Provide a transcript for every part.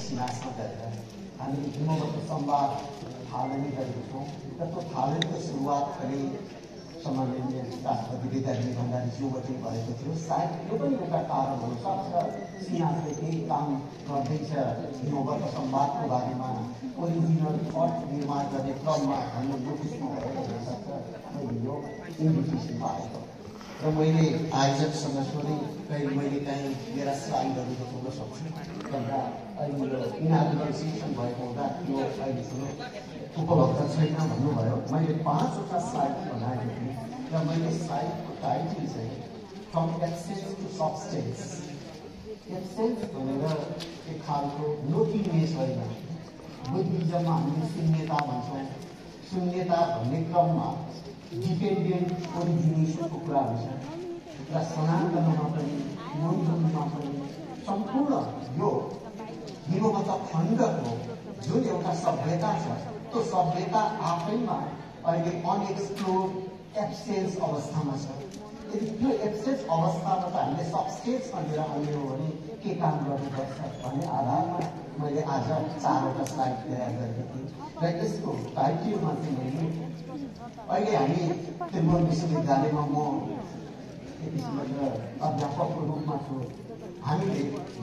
सिनासमा गरेर हामीले हिमवत् संवाद थालनी गरेको छौँ र त्यो थालनीको सुरुवात पनि सम्माननीय राष्ट्रपति विद्यादेवी भण्डारीज्यूबाट भएको थियो। सायद यो पनि एउटा कारण हुनसक्छ सिनासले केही काम गर्दैछ हिमवत् संवादको बारेमा ओरिजिनल थट निर्माण गर्ने क्रममा हाम्रो नोटिसमा भएको हुनसक्छ। मैले यो इन्भिटेसन पाएको र मैले आयोजकसँग सोधेँ कहिले मैले कहीँ मेरा स्लाइडहरू देखाउन सक्छु भन्दा अहिले यो इनागुरल सेसन भएको हुँदा यो अहिलेसम्म उपलब्ध छैन भन्नुभयो। मैले 5वटा स्लाइड बनाएको थिएँ र मैले स्लाइडको टाइटल चाहिँ फ्रम एब्सेन्स टु सबस्टेन्स। एब्सेन्स भनेर एक खालको नोटिनेस होइन, बुद्धिज्ममा हामीले शून्यता भन्छौँ। शून्यता भन्ने क्रममा डिपेन्डेन्ट ओरिजिनेसनको कुरा हुन्छ र सनातनमा पनि मन्दिरमा पनि सम्पूर्ण यो हिमवत् खण्डको जुन एउटा सभ्यता छ त्यो सभ्यता आफैमा अहिले अनएक्सप्लोर्ड एब्सेन्स अवस्थामा छ। यदि त्यो एब्सेन्स अवस्थामा त हामीले सबस्टेन्समा लिएर आउने हो भने के काम गर्नुपर्छ भन्ने आधारमा मैले आज 4वटा स्लाइड तयार गरेको थिएँ र यसको टाइटलमा चाहिँ मैले अहिले हामी त्रिभुवन विश्वविद्यालयमा म एक किसिमबाट अध्यापकको रूपमा छु। हामीले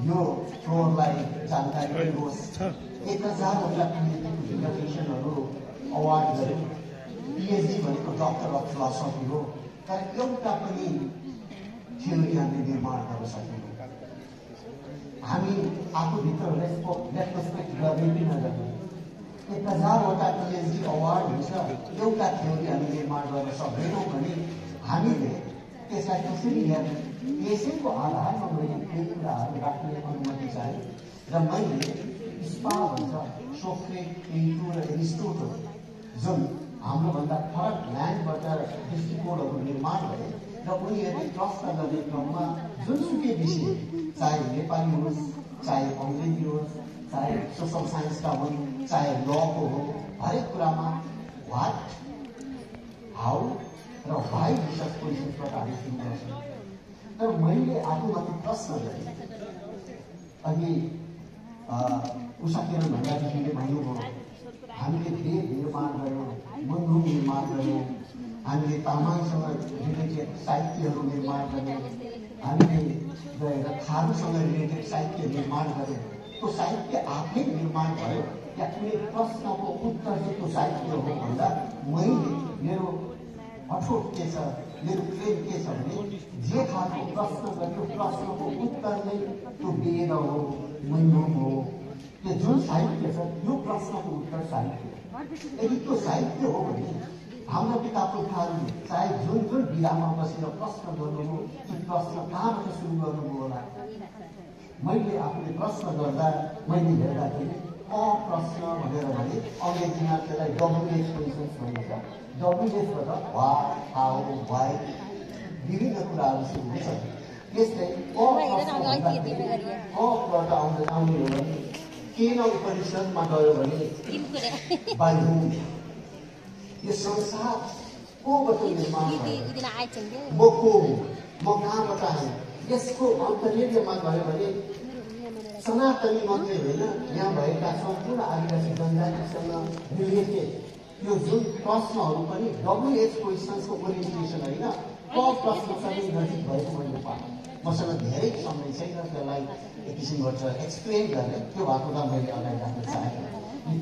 यो फ्लोरलाई जानकारी दिनुहोस् 1000वटा डिजर्टेसनहरू अवार्ड गऱ्यौँ। पिएचडी भनेको डक्टर अफ फिलोसफी हो, तर एउटा पनि थ्योरी हामीले निर्माण गर्न सकेनौँ। हामी आफूभित्र रेट्रोस्पेक्ट गर्ने कि नगर्ने 1000वटा पिएचडी अवार्ड हुन्छ, एउटा थ्योरी हामी निर्माण गर्न सक्दैनौँ भने हामीले त्यसलाई कसरी हेर्ने? यसैको आधारमा मैले केही कुराहरू राख्ने अनुमति चाहे र मैले स्पा भन्छ सोक्रेट, प्लेटो र एरिस्टोटल जुन हाम्रोभन्दा फरक ल्यान्डबाट दृष्टिकोणहरू निर्माण गरे र उनीहरूले प्रश्न गर्ने क्रममा जुनसुकै विषय, चाहे नेपाली होस्, चाहे अङ्ग्रेजी होस्, चाहे सोसल साइन्सका हुन्, चाहे लको हो, हरेक कुरामा वाट, हाउ र वाइ रिसर्च पोजिसन्सबाट हामी सुरु गर्छौँ। तर मैले आफूमाथि प्रश्न गरेँ। अघि उषा किरण भण्डारीजीले भन्नुभयो हामीले वेद निर्माण गऱ्यौँ, मन्दिर निर्माण गऱ्यौँ, हामीले तामाङसँग रिलेटेड साहित्यहरू निर्माण गऱ्यौँ, हामीले गएर थारूसँग रिलेटेड साहित्य निर्माण गऱ्यौँ। त्यो साहित्य आफै निर्माण भयो या कुनै प्रश्नको उत्तर चाहिँ त्यो साहित्य हो भन्दा मैले मेरो अठोट के छ, मेरो क्लेम के छ भने जे खालको प्रश्न गर्यो प्रश्नको उत्तर नै त्यो वेद हो, मन्दिर हो। त्यो जुन साहित्य छ त्यो प्रश्नको उत्तर साहित्य हो। यदि त्यो साहित्य हो भने हाम्रो पिता पुर्खाहरूले चाहे जुन जुन विधामा बसेर प्रश्न गर्नुभयो त्यो प्रश्न कहाँबाट सुरु गर्नुभयो होला? मैले आफूले प्रश्न गर्दा मैले हेर्दाखेरि प्रश्न भनेर भने अङ्ग्रेजीमा त्यसलाई WH क्वेसन्स भनिन्छ। WHबाट वाट, हाउ, वाइ विभिन्न कुराहरू सुरु हुन्छ। यस्तै अबाट आउने हो भने केन उपनिषदमा गयो भने बाई हुम, यो संसार कोबाट निर्माण भयो, म को हुँ, म कहाँबाट आएँ, यसको अन्तर्यमा गयो भने सनातनी मात्रै होइन, यहाँ भएका सम्पूर्ण आदिवासी जनजातिसँग रिलेटेड यो जुन प्रश्नहरू पनि WH क्वेसन्सको ओरिएन्टेसन होइन, प्रश्नसँग नजिक भएको मैले पाएँ। मसँग धेरै समय छैन त्यसलाई एक किसिमबाट एक्सप्लेन गर्ने, त्यो भएको त मैले अगाडि राख्न चाहेँ।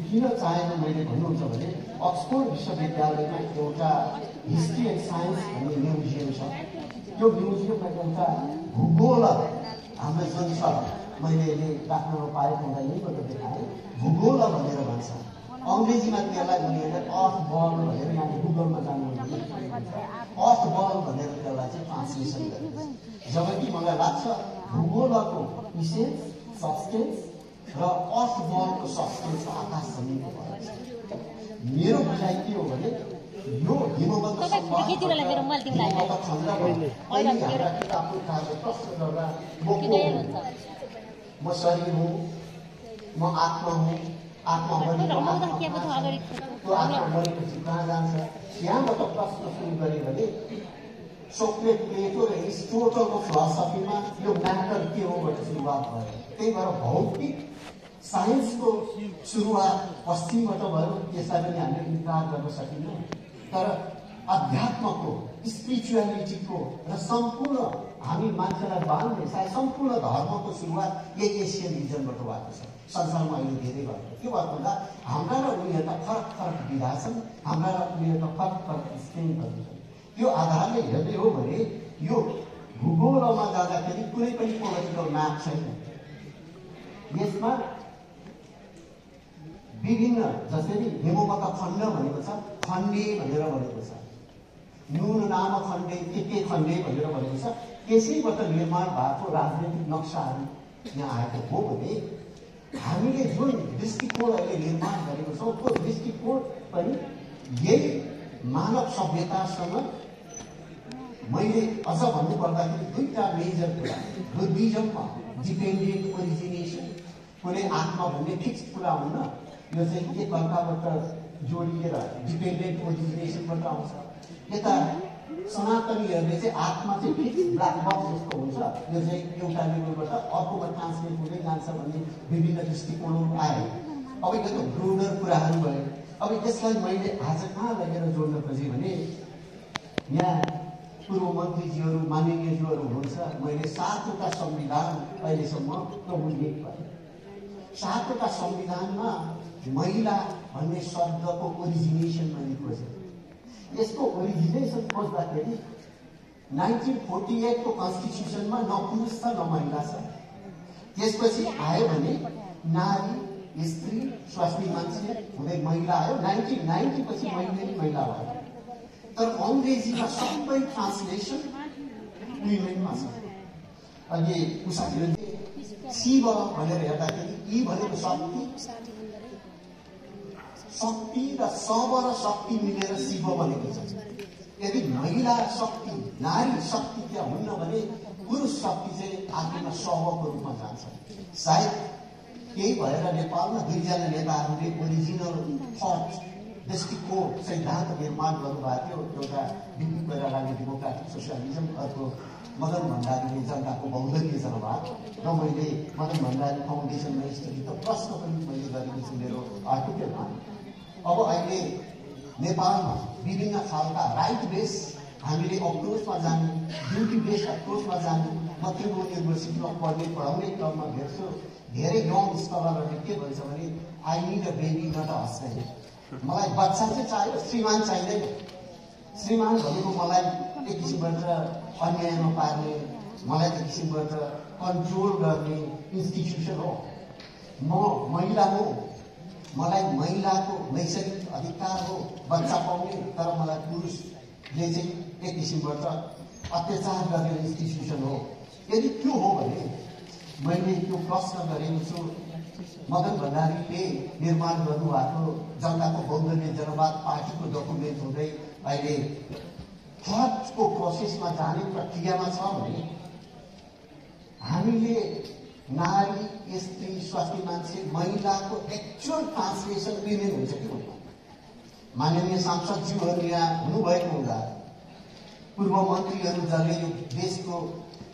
किन चाहेन मैले भन्नुहुन्छ भने अक्सफोर्ड विश्वविद्यालयमा एउटा हिस्ट्री एन्ड साइन्स भन्ने म्युजियम छ। त्यो म्युजियममा एउटा भूगोल हाम्रो जुन छ, मैले राख्न पाएको हुँदा यहीँबाट देखाएँ, भूगोल भनेर भन्छ। अङ्ग्रेजीमा त्यसलाई उनीहरूले अर्थ बल भनेर यहाँ गुगलमा जानुहुन्छ, अर्थ बल भनेर त्यसलाई चाहिँ ट्रान्सलेसन गरिन्छ। जबकि मलाई लाग्छ भूगोलको इसेन्स, सब्सटेन्स र अर्थ बलको सब्सटेन्स आकाश जमिनको फरक छ। मेरो बुझाइ के हो भने यो हिमवत् प्रश्न गर्दा म शरीर हुँ, म आत्मा हुँ, आत्मा त्यो आत्मा मरेपछि कहाँ जान्छ? यहाँबाट प्रश्न सुरु गऱ्यो भने सोक्रेट, प्लेटो र एरिस्टोटलको फिलोसफीमा यो म्याटर के होबाट सुरुवात भयो। त्यही भएर भौतिक साइन्सको सुरुवात पश्चिमबाट भयो, यसलाई पनि हामीले इन्कार गर्न सकिन्न। तर अध्यात्मको, स्पिरिचुअलिटीको र सम्पूर्ण हामी मान्छेलाई बाँध्ने सायद सम्पूर्ण धर्मको सुरुवात यही एसियन रिजनबाट भएको छ। संसारमा अहिले धेरै भएको के भएको भन्दा हाम्रा र उनीहरूका फरक फरक विधा छन्, हाम्रा र उनीहरूका फरक फरक स्ट्रेन्थहरू छन्। त्यो आधारले हेर्ने हो भने यो भूगोलमा जाँदाखेरि कुनै पनि पोलिटिकल म्याप छैन। यसमा विभिन्न, जसरी हेमोपका खण्ड भनेको छ, खण्डे भनेर भनेको छ, नुन नाम खण्डे के खण्डे भनेर भनेको छ। त्यसैबाट निर्माण भएको राजनैतिक नक्साहरू यहाँ आएको हो भने हामीले जुन दृष्टिकोण अहिले निर्माण गरेको छौँ त्यो दृष्टिकोण पनि यही मानव सभ्यतासँग मैले अझ भन्नुपर्दाखेरि दुईटा मेजर कुरा, बुद्धिज्ममा डिपेन्डेन्ट ओरिजिनेसन, कुनै आत्मा भन्ने फिक्स कुरा हुन्न, यो चाहिँ एकअर्काबाट जोडिएर डिपेन्डेन्ट ओरिजिनेसनबाट आउँछ। यता सनातनीहरूले चाहिँ आत्मा चाहिँ फिक्स ब्ल्याक बक्स जस्तो हुन्छ, यो चाहिँ एउटा लेभलबाट अर्कोमा ट्रान्सलेट हुँदै जान्छ भन्ने विभिन्न दृष्टिकोणहरू आए। अब यो त ब्रोडर कुराहरू भयो। अब यसलाई मैले आज कहाँ लगेर जोड्न खोजेँ भने यहाँ पूर्व मन्त्रीज्यूहरू, माननीयज्यूहरू हुनुहुन्छ, मैले 7वटा संविधान अहिलेसम्म प्रमुल्यित गरेँ। 7वटा संविधानमा महिला भन्ने शब्दको ओरिजिनेसन मैले खोजेँ। यसको ओरिजिनेसन खोज्दाखेरि 1948 को कन्स्टिट्युसनमा न पुरुष छ न महिला छ। त्यसपछि आयो भने नारी, स्त्री, स्वास्नी मान्छे हुँदै महिला आयो। 1990 पछि महिला भयो। तर अङ्ग्रेजीमा सबै ट्रान्सलेसन वुमेनमा छ। अहिले उषाजीले शिव भनेर हेर्दाखेरि यी भनेको शक्ति र शव र शक्ति मिलेर शिव बनेको छ। यदि महिला शक्ति, नारी शक्ति त्यहाँ हुन्न भने पुरुष शक्ति चाहिँ आखिरमा शवको रूपमा जान्छ। सायद त्यही भएर नेपालमा दुईजना नेताहरूले ओरिजिनल थट, दृष्टिकोण, सिद्धान्त निर्माण गर्नुभएको थियो। एउटा बिपी कोइरालाले डेमोक्रेटिक सोसियलिजम, अर्को मदन भण्डारीले जनताको बहुदलीय जनवाद, र मैले मदन भण्डारी फाउन्डेसनमा स्थित प्रश्न पनि मैले गरेको छु मेरो आर्टिकलमा। अब अहिले नेपालमा विभिन्न खालका राइट बेस हामीले अप्रोचमा जाने, ड्युटी बेस्ड अप्रोचमा जाने, म त्रिभुवन युनिभर्सिटीमा पढाउने क्रममा हेर्छु धेरै यङ स्कलरहरूले के भन्छ भने I need a baby not a husband. मलाई बच्चा चाहिँ चाहियो, श्रीमान चाहिँदैन। श्रीमान भनेको मलाई एक किसिमबाट अन्यायमा पार्ने, मलाई एक किसिमबाट कन्ट्रोल गर्ने इन्स्टिट्युसन हो। म महिला हो, मलाई महिलाको नैसर्गिक अधिकार हो बच्चा पाउने, तर मलाई पुरुषले चाहिँ एक किसिमबाट अत्याचार गर्ने इन्स्टिट्युसन हो। यदि त्यो हो भने मैले त्यो प्रश्न गरेको छु। मदन भण्डारीले निर्माण गर्नुभएको जनताको बहुदलीय जनवाद पार्टीको डकुमेन्ट हुँदै अहिले थटको प्रोसेसमा जाने प्रक्रियामा छ भने हामीले नारी, स्त्री, स्वास्नी मान्छे, महिलाको एक्चुअल ट्रान्सलेसन विमेन हुन्छ कि हुँदैन? माननीय सांसदज्यूहरू यहाँ हुनुभएको हुँदा, पूर्व मन्त्रीहरू जसले यो देशको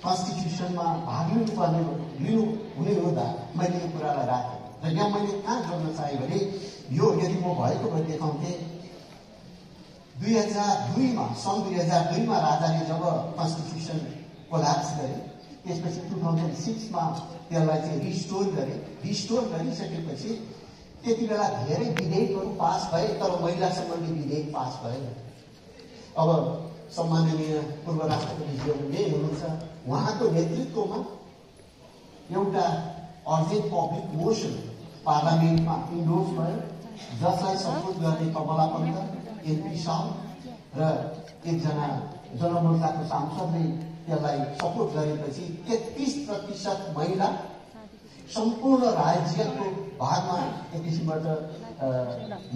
कन्स्टिट्युसनमा भाग लिनुहुने हुँदा मैले यो कुरालाई राखेँ। र यहाँ मैले कहाँ जोड्न चाहेँ भने यो यदि म भएको भए देखाउँथेँ। 2002मा सन् 2002मा राजाले जब कन्स्टिट्युसन कोल्याप्स गरे, त्यसपछि 2006मा त्यसलाई चाहिँ रिस्टोर गरिसकेपछि त्यति बेला धेरै विधेयकहरू पास भए, तर महिला सम्बन्धी विधेयक पास भएन। अब सम्माननीय पूर्व राष्ट्रपतिज्यूले हुनुहुन्छ, उहाँको नेतृत्वमा एउटा अर्जेन्ट पब्लिक मोसन पार्लियामेन्टमा इन्डोर्स भयो, जसलाई सपोर्ट गर्ने कमला पन्त, एमपी साहु र एकजना जनमोर्चाको सांसदले त्यसलाई सपोर्ट गरेपछि 33% महिला सम्पूर्ण राज्यको भागमा एक किसिमबाट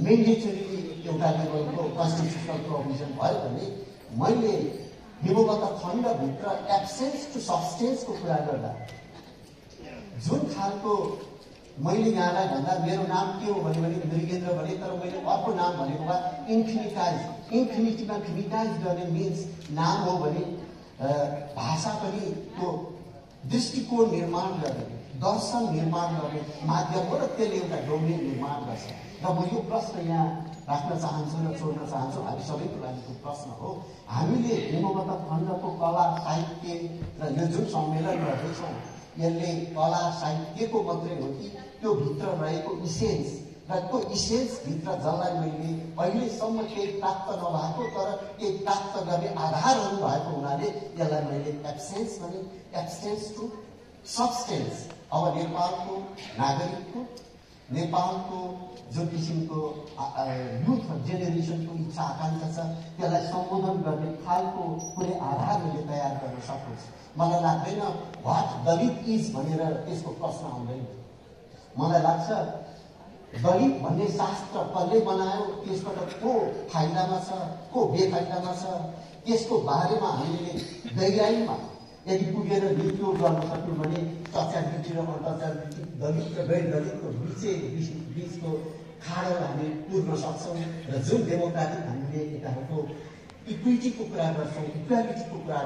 मेन्डेटरी एउटा लेभलको कन्स्टिट्युसनल प्रोभिजन भयो भने मैले हेमोपका खण्डभित्र एब्सेन्स टु सब्सटेन्सको कुरा गर्दा जुन खालको मैले यहाँलाई भन्दा मेरो नाम के हो भने मृगेन्द्र भने, तर मैले अर्को नाम भनेको भए इन्फिनिटीमा फिनिटाइज गर्ने मिन्स नाम हो भने भाषा पनि त्यो दृष्टिकोण निर्माण गर्ने, दर्शन निर्माण गर्ने माध्यम हो र त्यसले एउटा डोमेन निर्माण गर्छ। र म यो प्रश्न यहाँ राख्न चाहन्छु र छोड्न चाहन्छु, हामी सबैको लागिको प्रश्न हो। हामीले हेमवत खण्डको कला साहित्य र यो जुन सम्मेलन गर्दैछौँ, यसले कला साहित्यको मात्रै हो कि त्यो भित्र रहेको इसेन्स र त्यो इसेन्सभित्र जसलाई मैले अहिलेसम्म केही प्राप्त नभएको तर केही प्राप्त गर्ने आधारहरू भएको हुनाले यसलाई मैले एब्सेन्स भने, एब्सेन्स टु सब्सटेन्स। अब नेपालको नागरिकको, नेपालको जुन किसिमको युथ जेनेरेसनको इच्छा आकाङ्क्षा छ त्यसलाई सम्बोधन गर्ने खालको कुनै आधार मैले तयार गर्न सकोस्। मलाई लाग्दैन व्हाट दलित इज भनेर त्यसको प्रश्न आउँदैन। मलाई लाग्छ दलित भन्ने शास्त्र कसले बनायो, त्यसबाट को फाइदामा छ, को बेफाइदामा छ, त्यसको बारेमा हामीले गहिराइमा यदि पुगेर निर्णय गर्न सक्यौँ भने अत्याचारित र अत्याचारित, दलित र गैर दलितको बिचको खाडल हामी पुर्न सक्छौँ र जुन डेमोक्रेटिक हामीले यताको इक्विटीको कुरा गर्छौँ, इक्वालिटीको कुरा